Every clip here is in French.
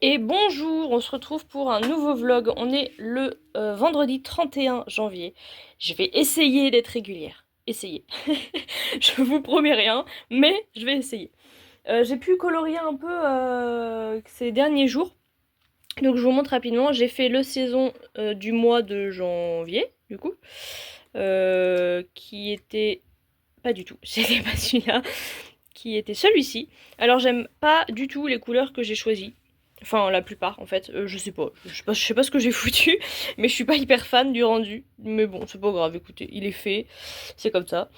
Et bonjour, on se retrouve pour un nouveau vlog. On est le vendredi 31 janvier. Je vais essayer d'être régulière. Essayer. Je vous promets rien, mais je vais essayer. J'ai pu colorier un peu ces derniers jours. Donc je vous montre rapidement. J'ai fait le saison du mois de janvier, du coup. Qui était... Pas du tout, c'était pas celui-là. Qui était celui-ci. Alors j'aime pas du tout les couleurs que j'ai choisies. Enfin, la plupart, en fait. Je sais pas. Je sais pas ce que j'ai foutu. Mais je suis pas hyper fan du rendu. Mais bon, c'est pas grave. Écoutez, il est fait. C'est comme ça.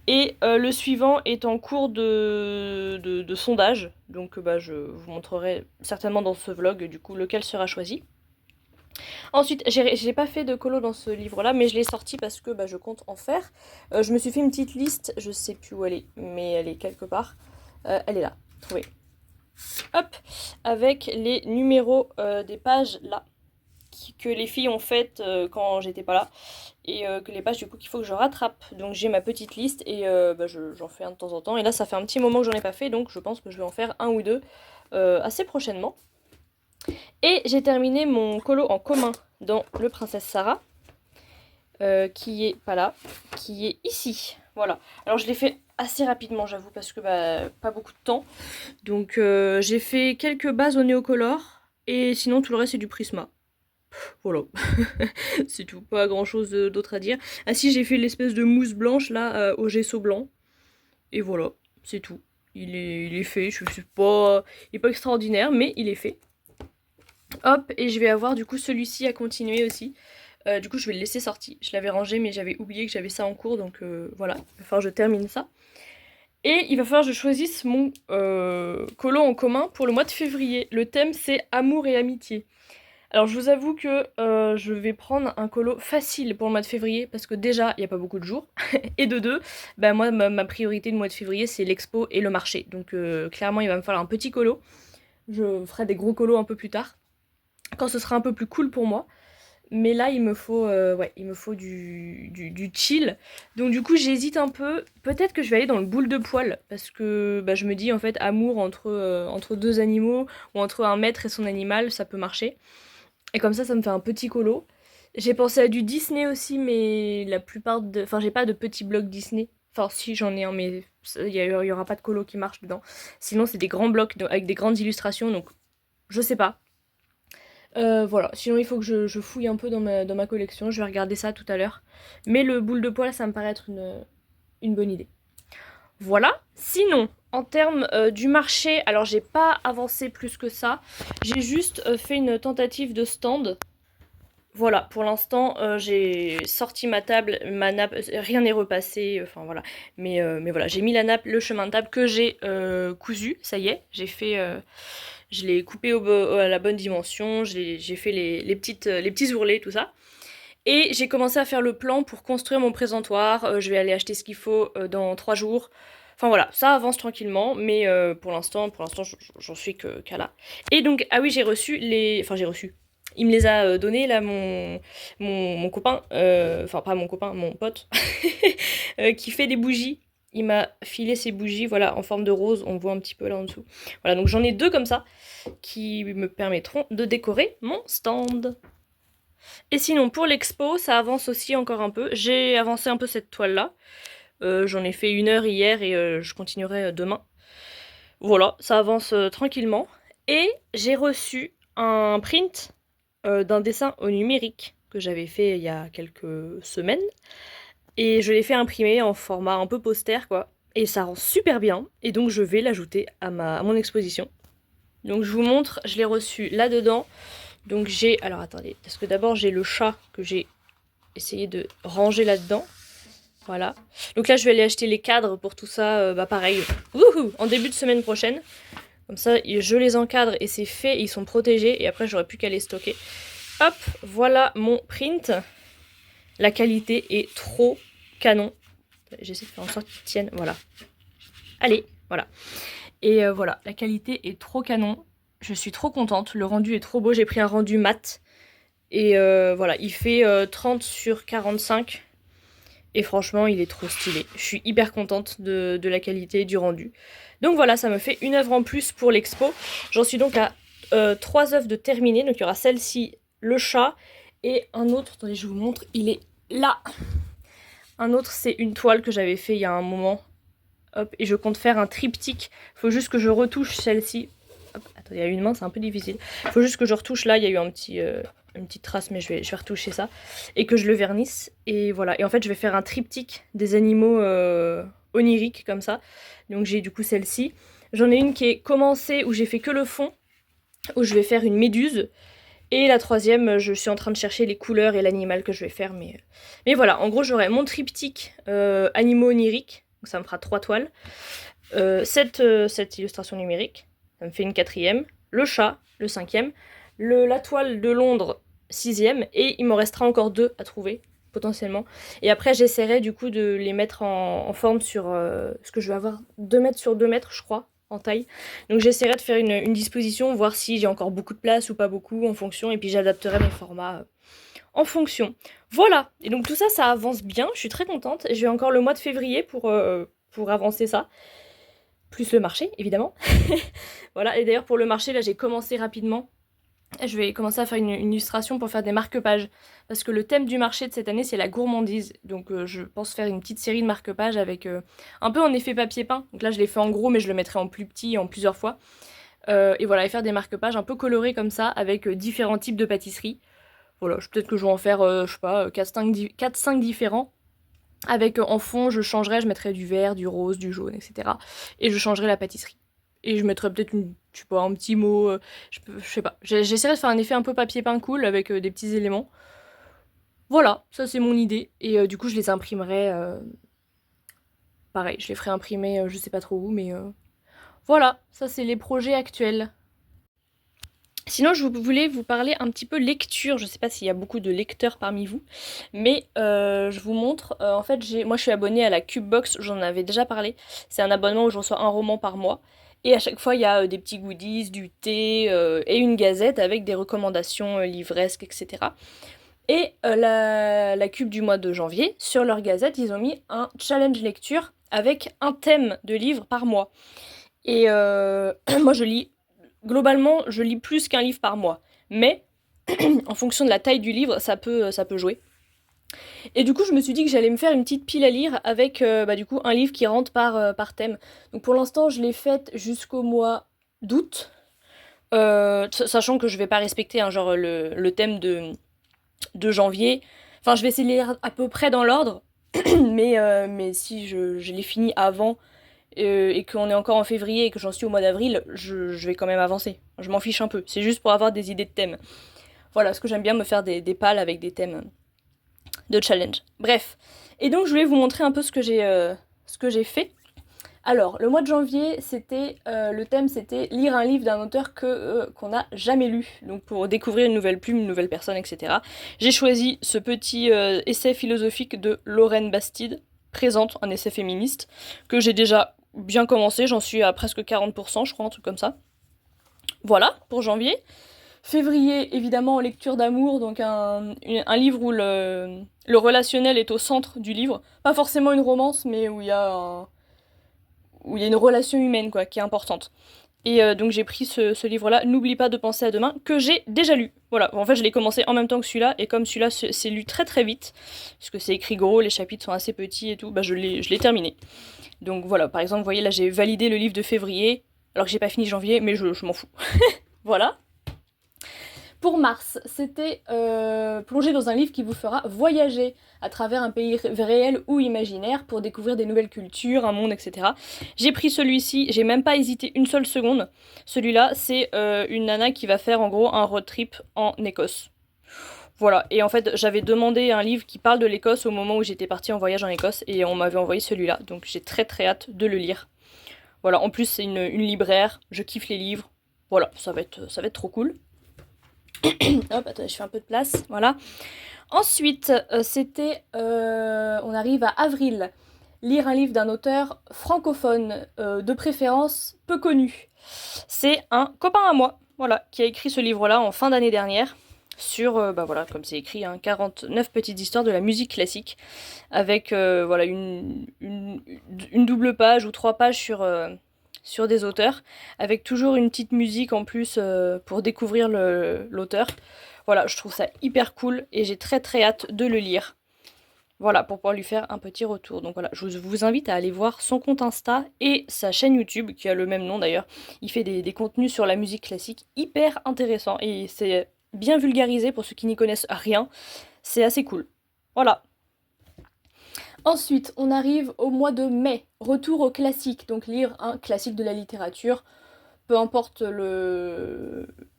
Et le suivant est en cours de sondage. Donc, je vous montrerai certainement dans ce vlog, du coup, lequel sera choisi. Ensuite, j'ai pas fait de colo dans ce livre-là, mais je l'ai sorti parce que je compte en faire. Je me suis fait une petite liste. Je sais plus où elle est, mais elle est quelque part. Elle est là. Trouvée. Hop, avec les numéros des pages là, que les filles ont faites quand j'étais pas là, et que les pages du coup qu'il faut que je rattrape. Donc j'ai ma petite liste et j'en fais un de temps en temps. Et là ça fait un petit moment que j'en ai pas fait, donc je pense que je vais en faire un ou deux assez prochainement. Et j'ai terminé mon colo en commun dans le Princesse Sarah, qui est pas là, qui est ici. Voilà. Alors je l'ai fait assez rapidement, j'avoue, parce que pas beaucoup de temps. Donc j'ai fait quelques bases au néocolor et sinon tout le reste c'est du Prisma. Voilà, c'est tout, pas grand chose d'autre à dire. Ah si, j'ai fait l'espèce de mousse blanche là au gesso blanc. Et voilà, c'est tout. Il est fait, je sais pas, il est pas extraordinaire, mais il est fait. Hop, et je vais avoir du coup celui-ci à continuer aussi. Du coup je vais le laisser sorti. Je l'avais rangé mais j'avais oublié que j'avais ça en cours, donc voilà, il va falloir que je termine ça. Et il va falloir que je choisisse mon colo en commun pour le mois de février. Le thème c'est amour et amitié. Alors je vous avoue que je vais prendre un colo facile pour le mois de février parce que déjà il n'y a pas beaucoup de jours. Et de deux, moi ma priorité du mois de février c'est l'expo et le marché. Donc clairement il va me falloir un petit colo. Je ferai des gros colos un peu plus tard. Quand ce sera un peu plus cool pour moi. Mais là, il me faut du chill. Donc du coup, j'hésite un peu. Peut-être que je vais aller dans le boule de poil. Parce que je me dis, en fait, amour entre deux animaux ou entre un maître et son animal, ça peut marcher. Et comme ça me fait un petit colo. J'ai pensé à du Disney aussi, mais la plupart de... Enfin, j'ai pas de petits blocs Disney. Enfin, si, j'en ai un, mais il y aura pas de colo qui marche dedans. Sinon, c'est des grands blocs avec des grandes illustrations, donc je sais pas. Voilà, sinon il faut que je fouille un peu dans ma collection, je vais regarder ça tout à l'heure. Mais le boule de poil, ça me paraît être une bonne idée. Voilà, sinon, en termes du marché, alors j'ai pas avancé plus que ça. J'ai juste fait une tentative de stand. Voilà, pour l'instant, j'ai sorti ma table, ma nappe, rien n'est repassé, enfin voilà. Mais voilà, j'ai mis la nappe, le chemin de table que j'ai cousu, ça y est, j'ai fait... je l'ai coupé à la bonne dimension, j'ai fait les petits ourlets, tout ça. Et j'ai commencé à faire le plan pour construire mon présentoir. Je vais aller acheter ce qu'il faut dans 3 jours. Enfin voilà, ça avance tranquillement, mais pour l'instant, j'en suis qu'à là. Et donc, ah oui, j'ai reçu les... Enfin, j'ai reçu. Il me les a donnés, là, mon copain, enfin pas mon copain, mon pote, qui fait des bougies. Il m'a filé ces bougies, voilà, en forme de rose, on voit un petit peu là en dessous. Voilà, donc j'en ai 2 comme ça, qui me permettront de décorer mon stand. Et sinon, pour l'expo, ça avance aussi encore un peu. J'ai avancé un peu cette toile-là. J'en ai fait 1 heure hier et je continuerai demain. Voilà, ça avance tranquillement. Et j'ai reçu un print d'un dessin au numérique que j'avais fait il y a quelques semaines. Et je l'ai fait imprimer en format un peu poster, quoi. Et ça rend super bien. Et donc je vais l'ajouter à mon exposition. Donc je vous montre, je l'ai reçu là-dedans. Donc j'ai... Alors attendez, parce que d'abord j'ai le chat que j'ai essayé de ranger là-dedans. Voilà. Donc là je vais aller acheter les cadres pour tout ça, pareil, wouhou, en début de semaine prochaine. Comme ça je les encadre et c'est fait, ils sont protégés et après j'aurai plus qu'à les stocker. Hop, voilà mon print. La qualité est trop canon. J'essaie de faire en sorte qu'ils tiennent, voilà. Allez, voilà. Et voilà, la qualité est trop canon. Je suis trop contente, le rendu est trop beau. J'ai pris un rendu mat. Et voilà, il fait 30 sur 45. Et franchement, il est trop stylé. Je suis hyper contente de la qualité du rendu. Donc voilà, ça me fait une œuvre en plus pour l'expo. J'en suis donc à 3 œuvres de terminer. Donc il y aura celle-ci, le chat, et un autre, attendez je vous montre, il est là. Un autre c'est une toile que j'avais fait il y a un moment. Hop, et je compte faire un triptyque. Faut juste que je retouche celle-ci. Hop, attendez, il y a une main, c'est un peu difficile. Faut juste que je retouche là, il y a eu une petite trace, mais je vais retoucher ça. Et que je le vernisse. Et voilà. Et en fait, je vais faire un triptyque des animaux oniriques, comme ça. Donc j'ai du coup celle-ci. J'en ai une qui est commencée, où j'ai fait que le fond, où je vais faire une méduse. Et la troisième, je suis en train de chercher les couleurs et l'animal que je vais faire. Mais voilà, en gros, j'aurai mon triptyque animaux oniriques. Donc ça me fera 3 toiles. Cette illustration numérique, ça me fait une 4e. Le chat, le 5e. La toile de Londres, 6e. Et il m'en restera encore 2 à trouver, potentiellement. Et après, j'essaierai du coup de les mettre en forme sur ce que je vais avoir 2 mètres sur 2 mètres, je crois, en taille. Donc j'essaierai de faire une disposition, voir si j'ai encore beaucoup de place ou pas beaucoup, en fonction. Et puis j'adapterai mes formats en fonction. Voilà, et donc tout ça, ça avance bien, je suis très contente. J'ai encore le mois de février pour avancer ça. Plus le marché, évidemment. Voilà, et d'ailleurs pour le marché, là j'ai commencé rapidement. Je vais commencer à faire une illustration pour faire des marque-pages. Parce que le thème du marché de cette année, c'est la gourmandise. Donc je pense faire une petite série de marque-pages avec un peu en effet papier peint. Donc là je l'ai fait en gros, mais je le mettrai en plus petit, en plusieurs fois. Et voilà, et faire des marque-pages un peu colorés comme ça, avec différents types de pâtisseries. Voilà, peut-être que je vais en faire, je sais pas, 4-5 différents. Avec en fond, je changerai, je mettrai du vert, du rose, du jaune, etc. Et je changerai la pâtisserie. Et je mettrai peut-être, je sais pas, un petit mot, je sais pas. J'essaierai de faire un effet un peu papier peint cool avec des petits éléments. Voilà, ça c'est mon idée. Et du coup, je les imprimerai. Pareil, je les ferai imprimer, je sais pas trop où, mais voilà, ça c'est les projets actuels. Sinon, je voulais vous parler un petit peu lecture. Je ne sais pas s'il y a beaucoup de lecteurs parmi vous, mais je vous montre. En fait, moi, je suis abonnée à la Cubebox. J'en avais déjà parlé. C'est un abonnement où je reçois un roman par mois. Et à chaque fois, il y a des petits goodies, du thé et une gazette avec des recommandations livresques, etc. Et la Cube du mois de janvier, sur leur gazette, ils ont mis un challenge lecture avec un thème de livre par mois. Et moi, globalement, je lis plus qu'un livre par mois. Mais, en fonction de la taille du livre, ça peut jouer. Et du coup, je me suis dit que j'allais me faire une petite pile à lire avec, du coup, un livre qui rentre par thème. Donc pour l'instant, je l'ai faite jusqu'au mois d'août. Sachant que je vais pas respecter, hein, genre, le thème de janvier. Enfin, je vais essayer de lire à peu près dans l'ordre. mais si je l'ai fini avant et qu'on est encore en février et que j'en suis au mois d'avril, je vais quand même avancer. Je m'en fiche un peu. C'est juste pour avoir des idées de thèmes. Voilà, parce que j'aime bien me faire des pales avec des thèmes de challenge. Bref. Et donc je voulais vous montrer un peu ce que j'ai fait. Alors, le mois de janvier, le thème c'était lire un livre d'un auteur qu'on n'a jamais lu. Donc pour découvrir une nouvelle plume, une nouvelle personne, etc. J'ai choisi ce petit essai philosophique de Lorraine Bastide, Présente, un essai féministe, que j'ai déjà bien commencé, j'en suis à presque 40%, je crois, un truc comme ça. Voilà, pour janvier. Février, évidemment, lecture d'amour, donc un livre où le relationnel est au centre du livre. Pas forcément une romance, mais où il y a une relation humaine, quoi, qui est importante. Et donc j'ai pris ce livre-là, N'oublie pas de penser à demain, que j'ai déjà lu. Voilà, en fait je l'ai commencé en même temps que celui-là, et comme celui-là c'est lu très très vite, puisque c'est écrit gros, les chapitres sont assez petits et tout, je l'ai terminé. Donc voilà, par exemple, vous voyez là j'ai validé le livre de février, alors que j'ai pas fini janvier, mais je m'en fous. Voilà. Pour mars, c'était plonger dans un livre qui vous fera voyager à travers un pays réel ou imaginaire pour découvrir des nouvelles cultures, un monde, etc. J'ai pris celui-ci, j'ai même pas hésité une seule seconde. Celui-là, c'est une nana qui va faire en gros un road trip en Écosse. Voilà, et en fait j'avais demandé un livre qui parle de l'Écosse au moment où j'étais partie en voyage en Écosse et on m'avait envoyé celui-là, donc j'ai très très hâte de le lire. Voilà, en plus c'est une libraire, je kiffe les livres, voilà, ça va être trop cool. Hop, attendez, je fais un peu de place, voilà. Ensuite, on arrive à avril. Lire un livre d'un auteur francophone, de préférence peu connu. C'est un copain à moi, voilà, qui a écrit ce livre-là en fin d'année dernière, sur, voilà, comme c'est écrit, 49 petites histoires de la musique classique, avec, voilà, une double page ou 3 pages sur des auteurs, avec toujours une petite musique en plus pour découvrir l'auteur. Voilà, je trouve ça hyper cool et j'ai très très hâte de le lire. Voilà, pour pouvoir lui faire un petit retour. Donc voilà, je vous invite à aller voir son compte Insta et sa chaîne YouTube, qui a le même nom d'ailleurs. Il fait des contenus sur la musique classique hyper intéressants et c'est bien vulgarisé pour ceux qui n'y connaissent rien. C'est assez cool. Voilà. Ensuite, on arrive au mois de mai. Retour au classique, donc lire un classique de la littérature. Peu importe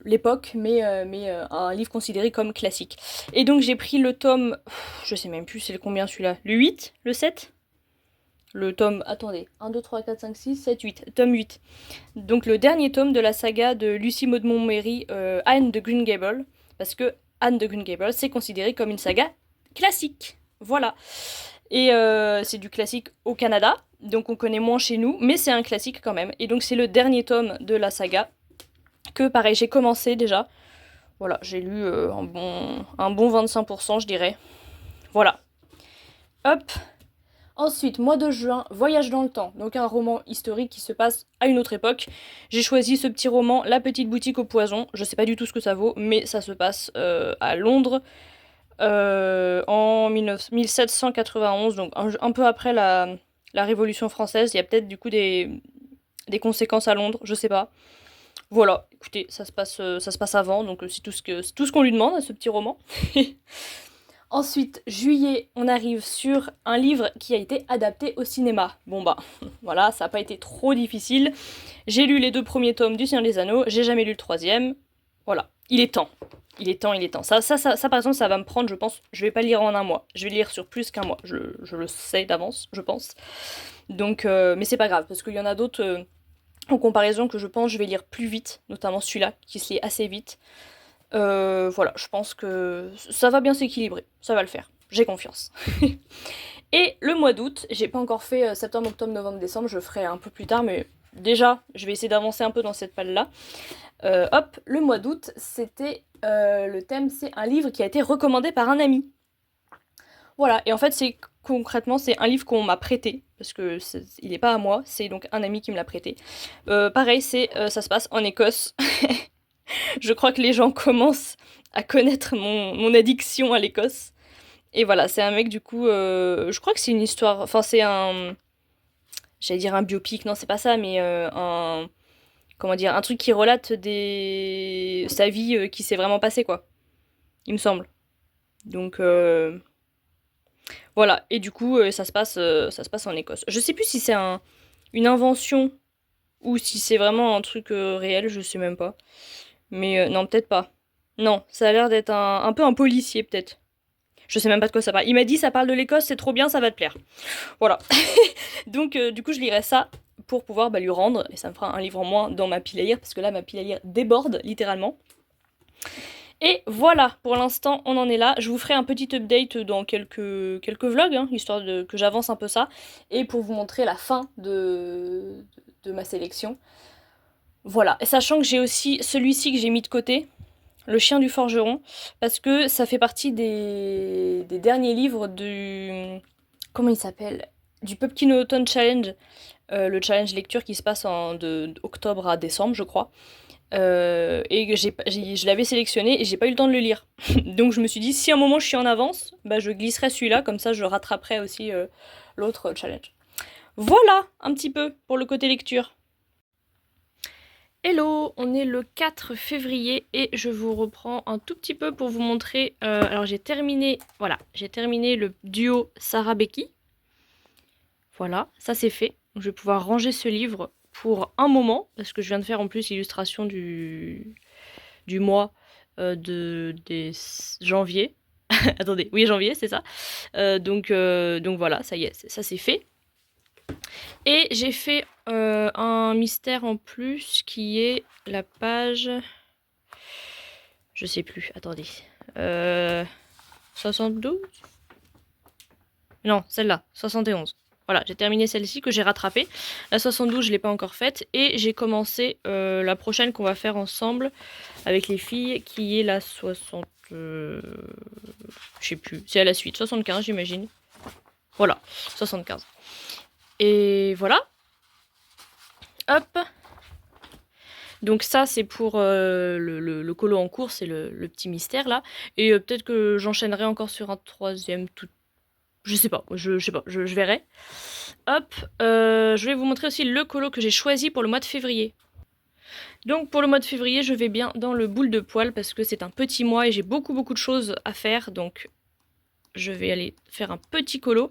l'époque, mais un livre considéré comme classique. Et donc j'ai pris le tome, je sais même plus c'est le combien celui-là, le 8, le 7 le tome, attendez, 1, 2, 3, 4, 5, 6, 7, 8, tome 8. Donc le dernier tome de la saga de Lucie Maud Montgomery, Anne de Green Gables, parce que Anne de Green Gables, c'est considéré comme une saga classique. Voilà. Et c'est du classique au Canada, donc on connaît moins chez nous, mais c'est un classique quand même. Et donc c'est le dernier tome de la saga, que pareil, j'ai commencé déjà. Voilà, j'ai lu un bon 25%, je dirais. Voilà. Hop. Ensuite, mois de juin, Voyage dans le temps, donc un roman historique qui se passe à une autre époque. J'ai choisi ce petit roman, La petite boutique au poison. Je sais pas du tout ce que ça vaut, mais ça se passe à Londres en 1791, donc un peu après la Révolution française. Il y a peut-être du coup des conséquences à Londres, je sais pas. Voilà, écoutez, ça se passe avant, donc c'est tout ce qu'on lui demande à ce petit roman. Ensuite, juillet, on arrive sur un livre qui a été adapté au cinéma. Bon bah, voilà, ça n'a pas été trop difficile. J'ai lu les 2 premiers tomes du Seigneur des Anneaux, j'ai jamais lu le 3e. Voilà, il est temps. Il est temps, il est temps. Ça par exemple, ça va me prendre, je pense, je vais pas le lire en un mois. Je vais le lire sur plus qu'un mois. Je le sais d'avance, je pense. Donc, mais c'est pas grave, parce qu'il y en a d'autres en comparaison que je pense je vais lire plus vite, notamment celui-là, qui se lit assez vite. Voilà, je pense que ça va bien s'équilibrer, ça va le faire, j'ai confiance. Et le mois d'août, j'ai pas encore fait septembre, octobre, novembre, décembre, je ferai un peu plus tard, mais déjà, je vais essayer d'avancer un peu dans cette palle-là. Hop, le mois d'août, c'était le thème, c'est un livre qui a été recommandé par un ami. Voilà, et en fait, concrètement, c'est un livre qu'on m'a prêté, parce que il n'est pas à moi, c'est donc un ami qui me l'a prêté. Pareil, ça se passe en Écosse. Je crois que les gens commencent à connaître mon addiction à l'Écosse. Et voilà, c'est un mec du coup, je crois que c'est une histoire, enfin c'est j'allais dire un biopic, non c'est pas ça, mais comment dire, un truc qui relate sa vie qui s'est vraiment passée quoi, il me semble. Donc voilà, et du coup ça se passe en Écosse. Je sais plus si c'est une invention ou si c'est vraiment un truc réel, je sais même pas. Mais non, peut-être pas. Non, ça a l'air d'être un peu un policier, peut-être. Je sais même pas de quoi ça parle. Il m'a dit ça parle de l'Écosse, c'est trop bien, ça va te plaire. Voilà. Donc du coup je lirai ça pour pouvoir lui rendre, et ça me fera un livre en moins dans ma pile à lire, parce que là ma pile à lire déborde littéralement. Et voilà, pour l'instant on en est là. Je vous ferai un petit update dans quelques vlogs, hein, histoire que j'avance un peu ça, et pour vous montrer la fin de ma sélection. Voilà, et sachant que j'ai aussi celui-ci que j'ai mis de côté, Le chien du forgeron, parce que ça fait partie des derniers livres du... Comment il s'appelle? Du Pumpkin Autumn Challenge, le challenge lecture qui se passe d'octobre à décembre, je crois. Et je l'avais sélectionné et j'ai pas eu le temps de le lire. Donc je me suis dit, si à un moment je suis en avance, bah je glisserai celui-là, comme ça je rattraperai aussi l'autre challenge. Voilà un petit peu pour le côté lecture. Hello, on est le 4 février et je vous reprends un tout petit peu pour vous montrer. Alors j'ai terminé le duo Sarah Becky. Voilà, ça c'est fait. Donc, je vais pouvoir ranger ce livre pour un moment parce que je viens de faire en plus l'illustration du mois des janvier. Attendez, oui janvier, c'est ça. Donc voilà, ça y est, ça c'est fait. Et j'ai fait un mystère en plus qui est la page... Je sais plus, attendez. 72 ? Non, celle-là, 71. Voilà, j'ai terminé celle-ci que j'ai rattrapée. La 72, je ne l'ai pas encore faite. Et j'ai commencé la prochaine qu'on va faire ensemble avec les filles, qui est la 60... je sais plus, c'est à la suite, 75 j'imagine. Voilà, 75. Et voilà. Hop. Donc ça, c'est pour le colo en cours, c'est le petit mystère là. Et peut-être que j'enchaînerai encore sur un troisième tout. Je sais pas, je sais pas, je verrai. Hop, je vais vous montrer aussi le colo que j'ai choisi pour le mois de février. Donc pour le mois de février, je vais bien dans le boule de poil parce que c'est un petit mois et j'ai beaucoup de choses à faire. Donc je vais aller faire un petit colo.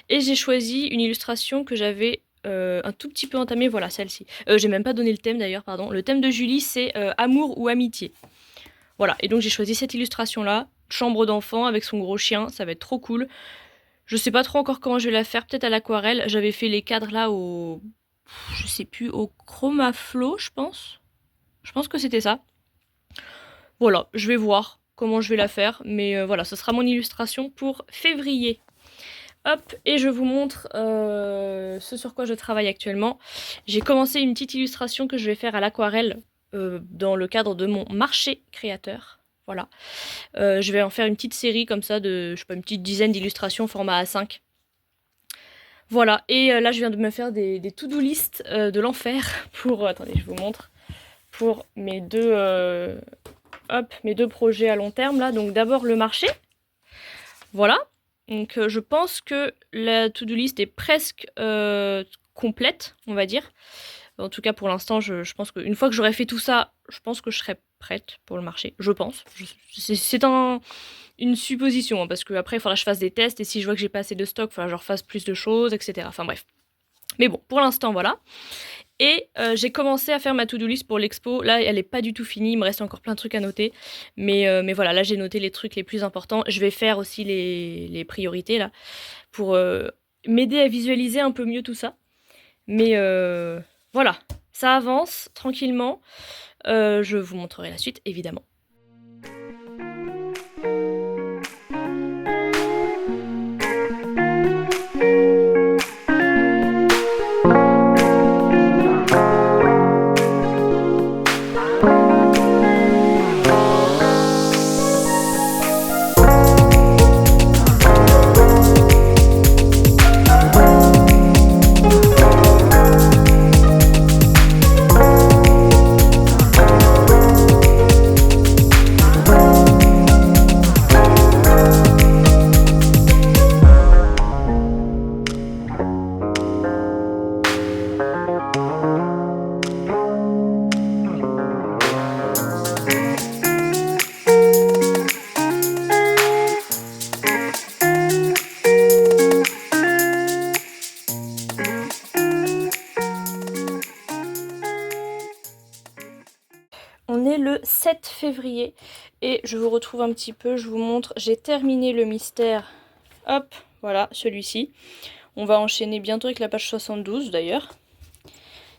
Et j'ai choisi une illustration que j'avais un tout petit peu entamée. Voilà, celle-ci. J'ai même pas donné le thème d'ailleurs, pardon. Le thème de Julie, c'est amour ou amitié. Voilà, et donc j'ai choisi cette illustration-là. Chambre d'enfant avec son gros chien, ça va être trop cool. Je sais pas trop encore comment je vais la faire, peut-être à l'aquarelle. J'avais fait les cadres là au... je sais plus, au Chromaflo, je pense. Je pense que c'était ça. Voilà, je vais voir comment je vais la faire. Mais voilà, ce sera mon illustration pour février. Hop, et je vous montre ce sur quoi je travaille actuellement. J'ai commencé une petite illustration que je vais faire à l'aquarelle dans le cadre de mon marché créateur. Voilà. Je vais en faire une petite série comme ça de, je sais pas, une petite dizaine d'illustrations format A5. Voilà, et là je viens de me faire des to-do list de l'enfer pour, attendez, je vous montre, pour mes mes deux projets à long terme là. Donc d'abord le marché, voilà. Donc je pense que la to-do list est presque complète, on va dire. En tout cas pour l'instant, je pense qu'une fois que j'aurai fait tout ça, je pense que je serai prête pour le marché, je pense. C'est une supposition, hein, parce qu'après il faudra que je fasse des tests, et si je vois que j'ai pas assez de stock, il faudra que je refasse plus de choses, etc. Enfin bref. Mais bon, pour l'instant, voilà. Et j'ai commencé à faire ma to-do list pour l'expo. Là, elle est pas du tout finie, il me reste encore plein de trucs à noter. Mais voilà, là j'ai noté les trucs les plus importants. Je vais faire aussi les priorités, là, pour m'aider à visualiser un peu mieux tout ça. Mais voilà, ça avance tranquillement. Je vous montrerai la suite, évidemment. On est le 7 février et je vous retrouve un petit peu, je vous montre, j'ai terminé le mystère, hop, voilà, celui-ci. On va enchaîner bientôt avec la page 72 d'ailleurs.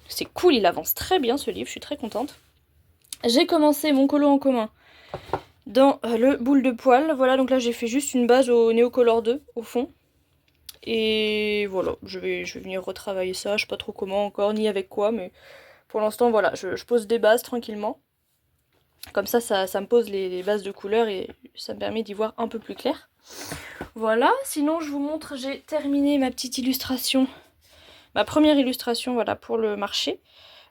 C'est cool, il avance très bien ce livre, je suis très contente. J'ai commencé mon colo en commun dans le boule de poil, voilà, donc là j'ai fait juste une base au Neocolor 2 au fond. Et voilà, je vais venir retravailler ça, je sais pas trop comment encore, ni avec quoi, mais pour l'instant voilà, je pose des bases tranquillement. Comme ça me pose les bases de couleurs et ça me permet d'y voir un peu plus clair. Voilà, sinon je vous montre, j'ai terminé ma petite illustration, ma première illustration, voilà, pour le marché.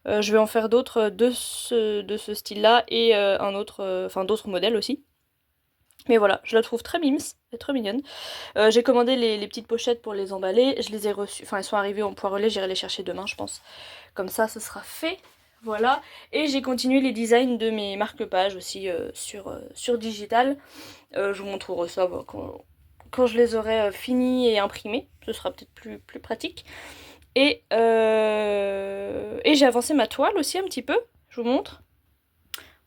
Je vais en faire d'autres de ce style-là et d'autres modèles aussi. Mais voilà, je la trouve très mimes, elle est très mignonne. J'ai commandé les petites pochettes pour les emballer, je les ai reçues, enfin elles sont arrivées en poids relais, j'irai les chercher demain je pense. Comme ça, ce sera fait. Voilà, et j'ai continué les designs de mes marque-pages aussi sur digital. Je vous montrerai ça quand je les aurai finis et imprimés, ce sera peut-être plus pratique. Et j'ai avancé ma toile aussi un petit peu, je vous montre.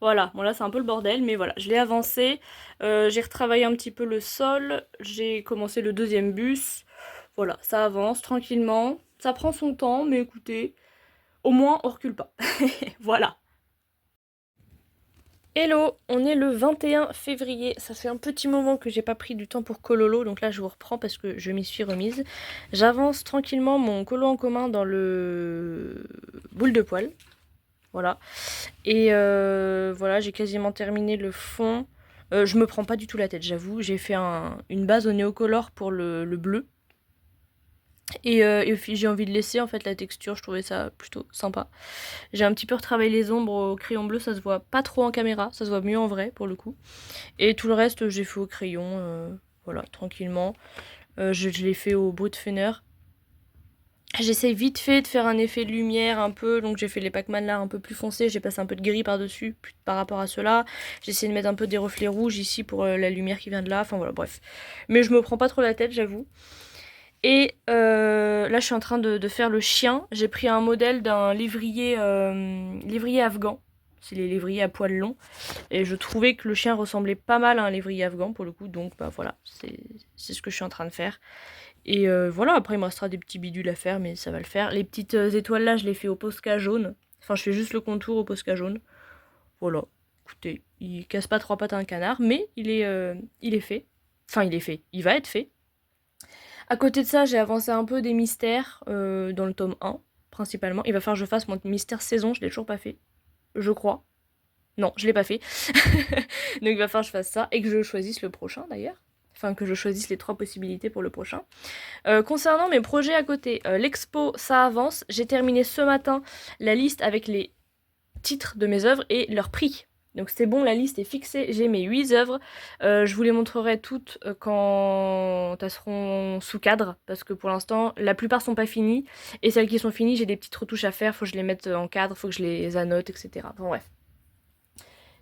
Voilà, bon là c'est un peu le bordel, mais voilà, je l'ai avancé. J'ai retravaillé un petit peu le sol, j'ai commencé le deuxième bus. Voilà, ça avance tranquillement, ça prend son temps, mais écoutez... Au moins, on recule pas. Voilà. Hello, on est le 21 février. Ça fait un petit moment que j'ai pas pris du temps pour Cololo, donc là je vous reprends parce que je m'y suis remise. J'avance tranquillement mon colo en commun dans le boule de poil. Voilà. Et voilà, j'ai quasiment terminé le fond. Je me prends pas du tout la tête, j'avoue. J'ai fait une base au néocolor pour le bleu. Et puis j'ai envie de laisser en fait la texture, je trouvais ça plutôt sympa. J'ai un petit peu retravaillé les ombres au crayon bleu, ça se voit pas trop en caméra, ça se voit mieux en vrai pour le coup. Et tout le reste j'ai fait au crayon, voilà, tranquillement. Je l'ai fait au Brutfener. J'essaye vite fait de faire un effet de lumière un peu, donc j'ai fait les Pac-Man là un peu plus foncés, j'ai passé un peu de gris par-dessus par rapport à ceux-là. J'ai essayé de mettre un peu des reflets rouges ici pour la lumière qui vient de là, enfin voilà, bref. Mais je me prends pas trop la tête, j'avoue. Et là, je suis en train de faire le chien. J'ai pris un modèle d'un lévrier afghan. C'est les lévriers à poils longs. Et je trouvais que le chien ressemblait pas mal à un lévrier afghan pour le coup. Donc bah voilà, c'est ce que je suis en train de faire. Et voilà, après il me restera des petits bidules à faire, mais ça va le faire. Les petites étoiles là, je les fais au Posca jaune. Enfin, je fais juste le contour au Posca jaune. Voilà, écoutez, il casse pas trois pattes à un canard, mais il est fait. Enfin, il est fait, il va être fait. À côté de ça, j'ai avancé un peu des mystères dans le tome 1, principalement. Il va falloir que je fasse mon mystère saison, je l'ai toujours pas fait. Je crois. Non, je l'ai pas fait. Donc il va falloir que je fasse ça et que je choisisse le prochain d'ailleurs. Enfin, que je choisisse les 3 possibilités pour le prochain. Concernant mes projets à côté, l'expo, ça avance. J'ai terminé ce matin la liste avec les titres de mes œuvres et leur prix. Donc c'est bon, la liste est fixée, j'ai mes 8 œuvres. Je vous les montrerai toutes quand elles seront sous cadre, parce que pour l'instant, la plupart sont pas finies. Et celles qui sont finies, j'ai des petites retouches à faire, faut que je les mette en cadre, faut que je les annote, etc. Enfin bref.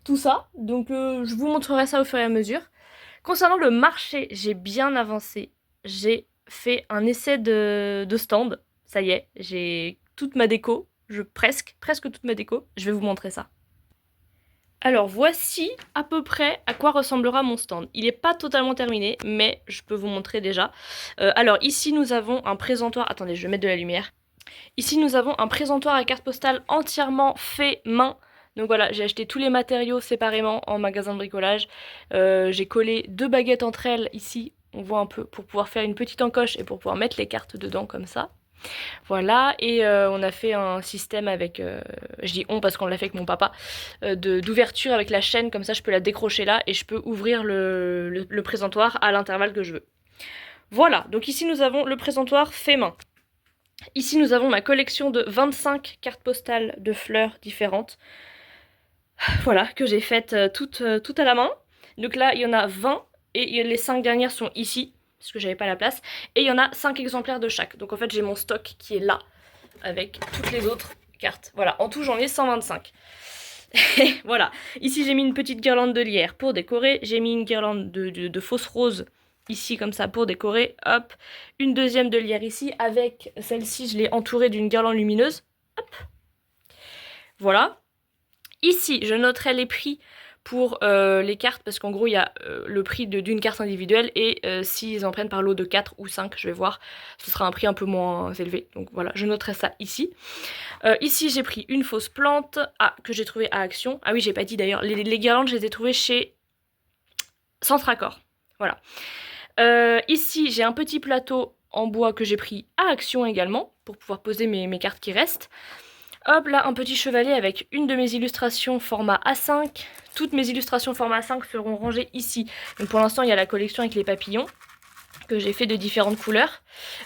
Tout ça, donc je vous montrerai ça au fur et à mesure. Concernant le marché, j'ai bien avancé. J'ai fait un essai de stand. Ça y est, j'ai toute ma déco. Presque toute ma déco. Je vais vous montrer ça. Alors voici à peu près à quoi ressemblera mon stand. Il n'est pas totalement terminé, mais je peux vous montrer déjà. Alors ici nous avons un présentoir, attendez je vais mettre de la lumière. Ici nous avons un présentoir à carte postale entièrement fait main. Donc voilà, j'ai acheté tous les matériaux séparément en magasin de bricolage. J'ai collé 2 baguettes entre elles ici, on voit un peu, pour pouvoir faire une petite encoche et pour pouvoir mettre les cartes dedans comme ça. Voilà, et on a fait un système avec, je dis on parce qu'on l'a fait avec mon papa, d'ouverture avec la chaîne, comme ça je peux la décrocher là et je peux ouvrir le présentoir à l'intervalle que je veux. Voilà, donc ici nous avons le présentoir fait main. Ici nous avons ma collection de 25 cartes postales de fleurs différentes. Voilà, que j'ai faites toutes à la main. Donc là il y en a 20 et les 5 dernières sont ici, parce que j'avais pas la place. Et il y en a 5 exemplaires de chaque. Donc en fait j'ai mon stock qui est là, avec toutes les autres cartes. Voilà, en tout j'en ai 125. Voilà, ici j'ai mis une petite guirlande de lierre pour décorer. J'ai mis une guirlande de fausses roses ici comme ça pour décorer. Hop, une deuxième de lierre ici. Avec celle-ci je l'ai entourée d'une guirlande lumineuse. Hop, voilà. Ici je noterai les prix pour les cartes, parce qu'en gros il y a le prix d'une carte individuelle, et s'ils en prennent par lot de 4 ou 5, je vais voir, ce sera un prix un peu moins élevé. Donc voilà, je noterai ça ici. Ici j'ai pris une fausse plante que j'ai trouvée à Action. Ah oui, j'ai pas dit d'ailleurs, les guirlandes je les ai trouvées chez Centre Accord. Voilà. Ici j'ai un petit plateau en bois que j'ai pris à Action également, pour pouvoir poser mes cartes qui restent. Hop là, un petit chevalet avec une de mes illustrations format A5. Toutes mes illustrations format A5 seront rangées ici. Donc pour l'instant, il y a la collection avec les papillons que j'ai fait de différentes couleurs.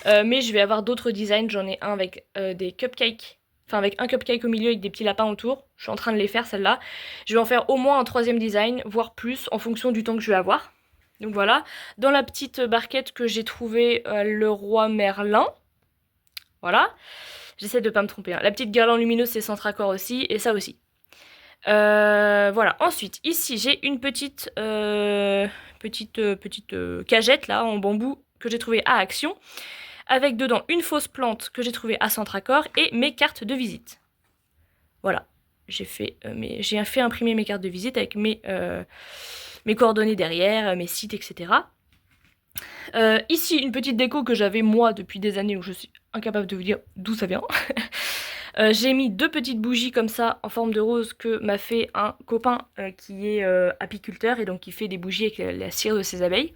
Mais je vais avoir d'autres designs. J'en ai un avec des cupcakes. Enfin, avec un cupcake au milieu avec des petits lapins autour. Je suis en train de les faire, celle-là. Je vais en faire au moins un 3e design, voire plus, en fonction du temps que je vais avoir. Donc voilà. Dans la petite barquette que j'ai trouvée, le roi Merlin. Voilà. J'essaie de pas me tromper. Hein. La petite guirlande lumineuse, c'est Centre Accord aussi, et ça aussi. Voilà. Ensuite, ici, j'ai une petite cagette, là, en bambou, que j'ai trouvée à Action, avec dedans une fausse plante que j'ai trouvée à Centre Accord, et mes cartes de visite. Voilà. J'ai fait imprimer mes cartes de visite avec mes coordonnées derrière, mes sites, etc. Ici, une petite déco que j'avais moi depuis des années, où je suis incapable de vous dire d'où ça vient. J'ai mis 2 petites bougies comme ça en forme de rose que m'a fait un copain qui est apiculteur et donc qui fait des bougies avec la cire de ses abeilles.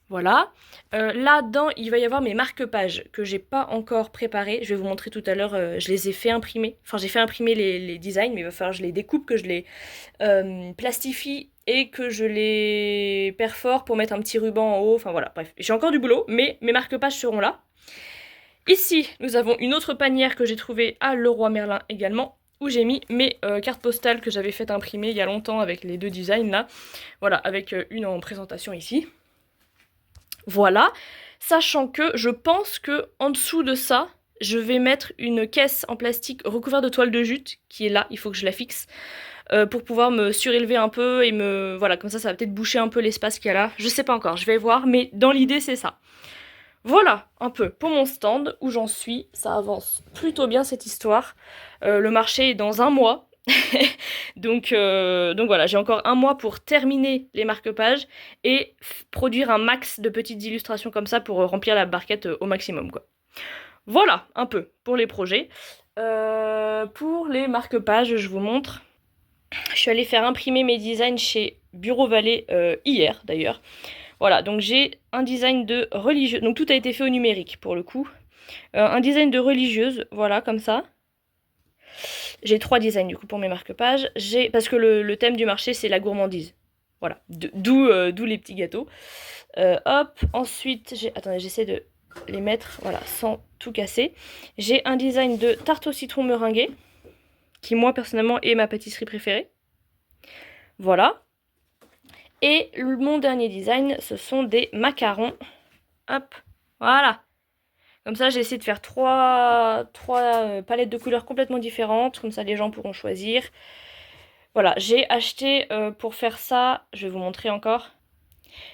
Voilà. Là-dedans, il va y avoir mes marque-pages que j'ai pas encore préparées. Je vais vous montrer tout à l'heure. Je les ai fait imprimer. Enfin, j'ai fait imprimer les designs, mais il va falloir que je les découpe, que je les plastifie et que je les perfore pour mettre un petit ruban en haut. Enfin voilà, bref. J'ai encore du boulot, mais mes marque-pages seront là. Ici, nous avons une autre panière que j'ai trouvée à Leroy Merlin également, où j'ai mis mes cartes postales que j'avais fait imprimer il y a longtemps avec les 2 designs là. Voilà, avec une en présentation ici. Voilà, sachant que je pense que en dessous de ça, je vais mettre une caisse en plastique recouverte de toile de jute, qui est là, il faut que je la fixe, pour pouvoir me surélever un peu et me... Voilà, comme ça va peut-être boucher un peu l'espace qu'il y a là. Je sais pas encore, je vais voir, mais dans l'idée c'est ça. Voilà, un peu pour mon stand, où j'en suis. Ça avance plutôt bien cette histoire. Le marché est dans 1 mois. donc voilà, j'ai encore 1 mois pour terminer les marque-pages et produire un max de petites illustrations comme ça pour remplir la barquette au maximum, quoi. Voilà, un peu, pour les projets. Pour les marque-pages, je vous montre. Je suis allée faire imprimer mes designs chez Bureau Vallée hier, d'ailleurs. Voilà, donc j'ai un design de religieuse. Donc tout a été fait au numérique, pour le coup. Un design de religieuse, voilà, comme ça. J'ai 3 designs, du coup, pour mes marque-pages. Parce que le thème du marché, c'est la gourmandise. Voilà, d'où les petits gâteaux. Hop, ensuite, attendez, j'essaie de les mettre, voilà, sans tout casser. J'ai un design de tarte au citron meringuée, qui, moi, personnellement, est ma pâtisserie préférée. Voilà. Et mon dernier design, ce sont des macarons. Hop, voilà. Comme ça, j'ai essayé de faire 3 palettes de couleurs complètement différentes. Comme ça, les gens pourront choisir. Voilà, j'ai acheté pour faire ça, je vais vous montrer encore.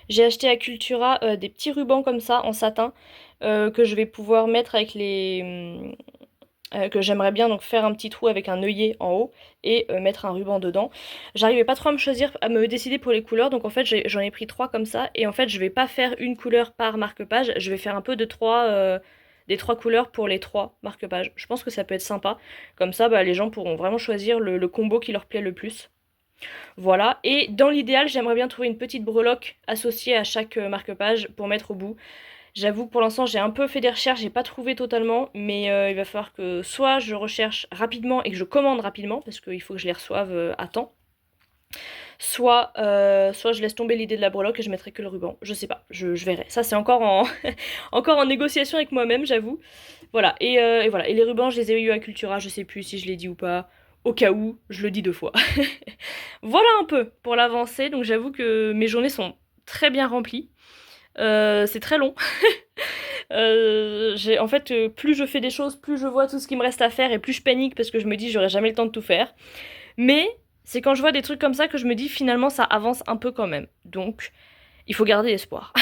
J'ai acheté à Cultura des petits rubans comme ça, en satin, que je vais pouvoir mettre avec les... que j'aimerais bien donc faire un petit trou avec un œillet en haut et mettre un ruban dedans. J'arrivais pas trop à me décider pour les couleurs, donc en fait j'en ai pris 3 comme ça, et en fait je vais pas faire une couleur par marque-page, je vais faire un peu de des 3 couleurs pour les 3 marque-pages. Je pense que ça peut être sympa, comme ça bah, les gens pourront vraiment choisir le combo qui leur plaît le plus. Voilà, et dans l'idéal j'aimerais bien trouver une petite breloque associée à chaque marque-page pour mettre au bout. J'avoue que pour l'instant j'ai un peu fait des recherches, j'ai pas trouvé totalement, mais il va falloir que soit je recherche rapidement et que je commande rapidement, parce qu'il faut que je les reçoive à temps, soit je laisse tomber l'idée de la breloque et je mettrai que le ruban. Je sais pas, je verrai. Ça c'est encore en, encore en négociation avec moi-même, j'avoue. Voilà, et voilà. Et les rubans, je les ai eu à Cultura, je sais plus si je l'ai dit ou pas. Au cas où, je le dis 2 fois. Voilà un peu pour l'avancée, donc j'avoue que mes journées sont très bien remplies. C'est très long. En fait, plus je fais des choses, plus je vois tout ce qui me reste à faire et plus je panique parce que je me dis j'aurai jamais le temps de tout faire. Mais c'est quand je vois des trucs comme ça que je me dis finalement ça avance un peu quand même. Donc il faut garder espoir.